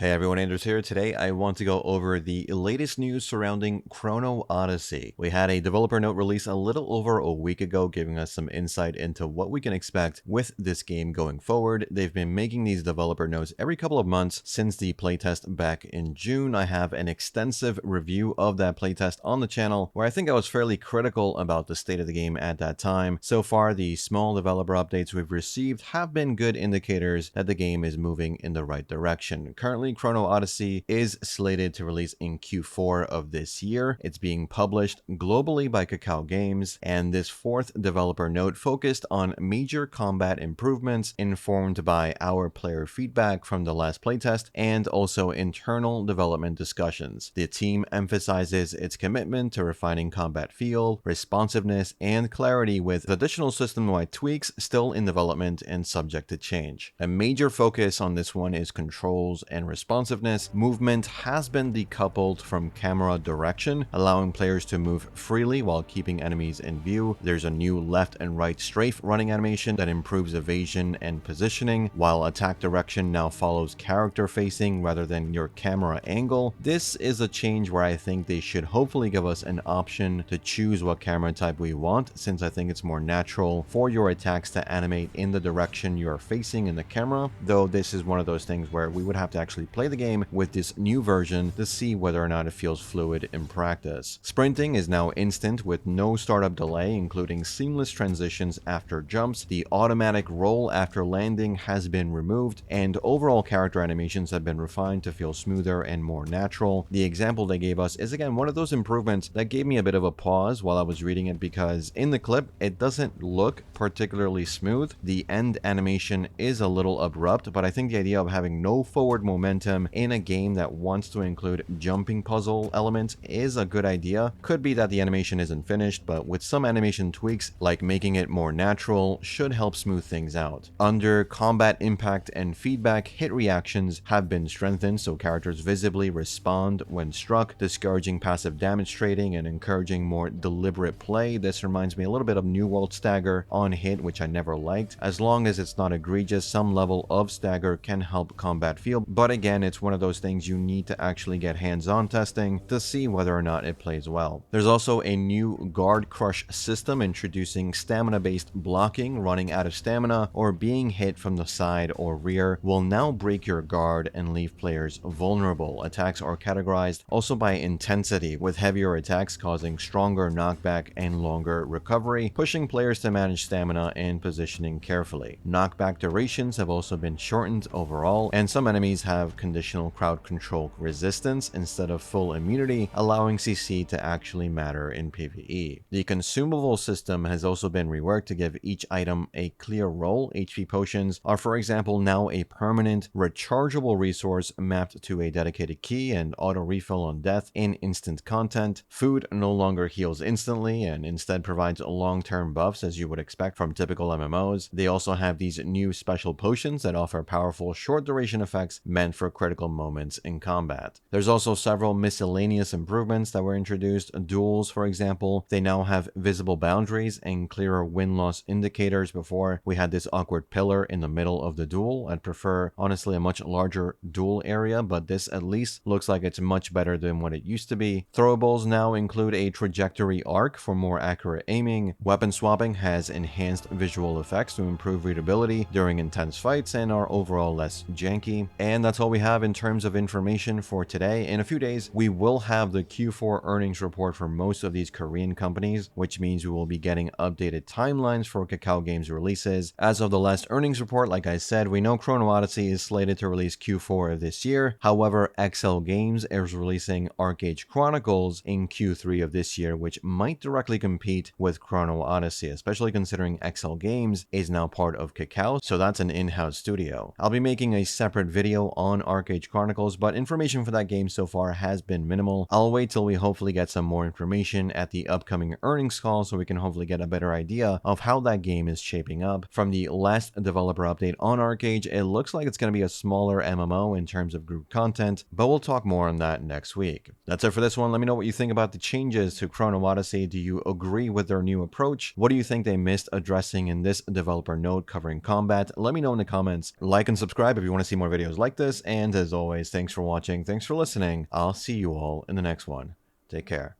Hey everyone, Anders here. Today I want to go over the latest news surrounding Chrono Odyssey. We had a developer note release a little over a week ago giving us some insight into what we can expect with this game going forward. They've been making these developer notes every couple of months since the playtest back in June. I have an extensive review of that playtest on the channel where I think I was fairly critical about the state of the game at that time. So far, the small developer updates we've received have been good indicators that the game is moving in the right direction. Currently, Chrono Odyssey is slated to release in Q4 of this year. It's being published globally by Kakao Games, and this fourth developer note focused on major combat improvements informed by our player feedback from the last playtest and also internal development discussions. The team emphasizes its commitment to refining combat feel, responsiveness, and clarity with additional system-wide tweaks still in development and subject to change. A major focus on this one is controls and responsiveness. Movement has been decoupled from camera direction, allowing players to move freely while keeping enemies in view. There's a new left and right strafe running animation that improves evasion and positioning, while attack direction now follows character facing rather than your camera angle. This is a change where I think they should hopefully give us an option to choose what camera type we want, since I think it's more natural for your attacks to animate in the direction you are facing in the camera, though this is one of those things where we would have to actually play the game with this new version to see whether or not it feels fluid in practice. Sprinting is now instant with no startup delay, including seamless transitions after jumps. The automatic roll after landing has been removed, and overall character animations have been refined to feel smoother and more natural. The example they gave us is again one of those improvements that gave me a bit of a pause while I was reading it, because in the clip it doesn't look particularly smooth. The end animation is a little abrupt, but I think the idea of having no forward momentum in a game that wants to include jumping puzzle elements is a good idea. Could be that the animation isn't finished, but with some animation tweaks like making it more natural should help smooth things out. Under combat impact and feedback, hit reactions have been strengthened so characters visibly respond when struck, discouraging passive damage trading and encouraging more deliberate play. This reminds me a little bit of New World stagger on hit, which I never liked. As long as it's not egregious, some level of stagger can help combat feel, but again, it's one of those things you need to actually get hands-on testing to see whether or not it plays well. There's also a new guard crush system introducing stamina-based blocking. Running out of stamina or being hit from the side or rear will now break your guard and leave players vulnerable. Attacks are categorized also by intensity, with heavier attacks causing stronger knockback and longer recovery, pushing players to manage stamina and positioning carefully. Knockback durations have also been shortened overall, and some enemies have conditional crowd control resistance instead of full immunity, allowing CC to actually matter in PvE. The consumable system has also been reworked to give each item a clear role. HP potions are, for example, now a permanent rechargeable resource mapped to a dedicated key and auto refill on death in instant content. Food no longer heals instantly and instead provides long-term buffs as you would expect from typical MMOs. They also have these new special potions that offer powerful short duration effects meant for critical moments in combat. There's also several miscellaneous improvements that were introduced. Duels, for example, they now have visible boundaries and clearer win-loss indicators. Before, we had this awkward pillar in the middle of the duel. I'd prefer, honestly, a much larger duel area, but this at least looks like it's much better than what it used to be. Throwables now include a trajectory arc for more accurate aiming. Weapon swapping has enhanced visual effects to improve readability during intense fights and are overall less janky. And that's all we have in terms of information for today. In a few days, we will have the Q4 earnings report for most of these Korean companies, which means we will be getting updated timelines for Kakao Games releases. As of the last earnings report, like I said, we know Chrono Odyssey is slated to release Q4 of this year. However, XL Games is releasing Arcade Chronicles in Q3 of this year, which might directly compete with Chrono Odyssey, especially considering XL Games is now part of Kakao, so that's an in-house studio. I'll be making a separate video on Arcade Chronicles, but information for that game so far has been minimal. I'll wait till we hopefully get some more information at the upcoming earnings call so we can hopefully get a better idea of how that game is shaping up. From the last developer update on Arcade, it looks like it's going to be a smaller MMO in terms of group content, but we'll talk more on that next week. That's it for this one. Let me know what you think about the changes to Chrono Odyssey. Do you agree with their new approach? What do you think they missed addressing in this developer note covering combat? Let me know in the comments. Like and subscribe if you want to see more videos like this, And as always, thanks for watching, thanks for listening. I'll see you all in the next one. Take care.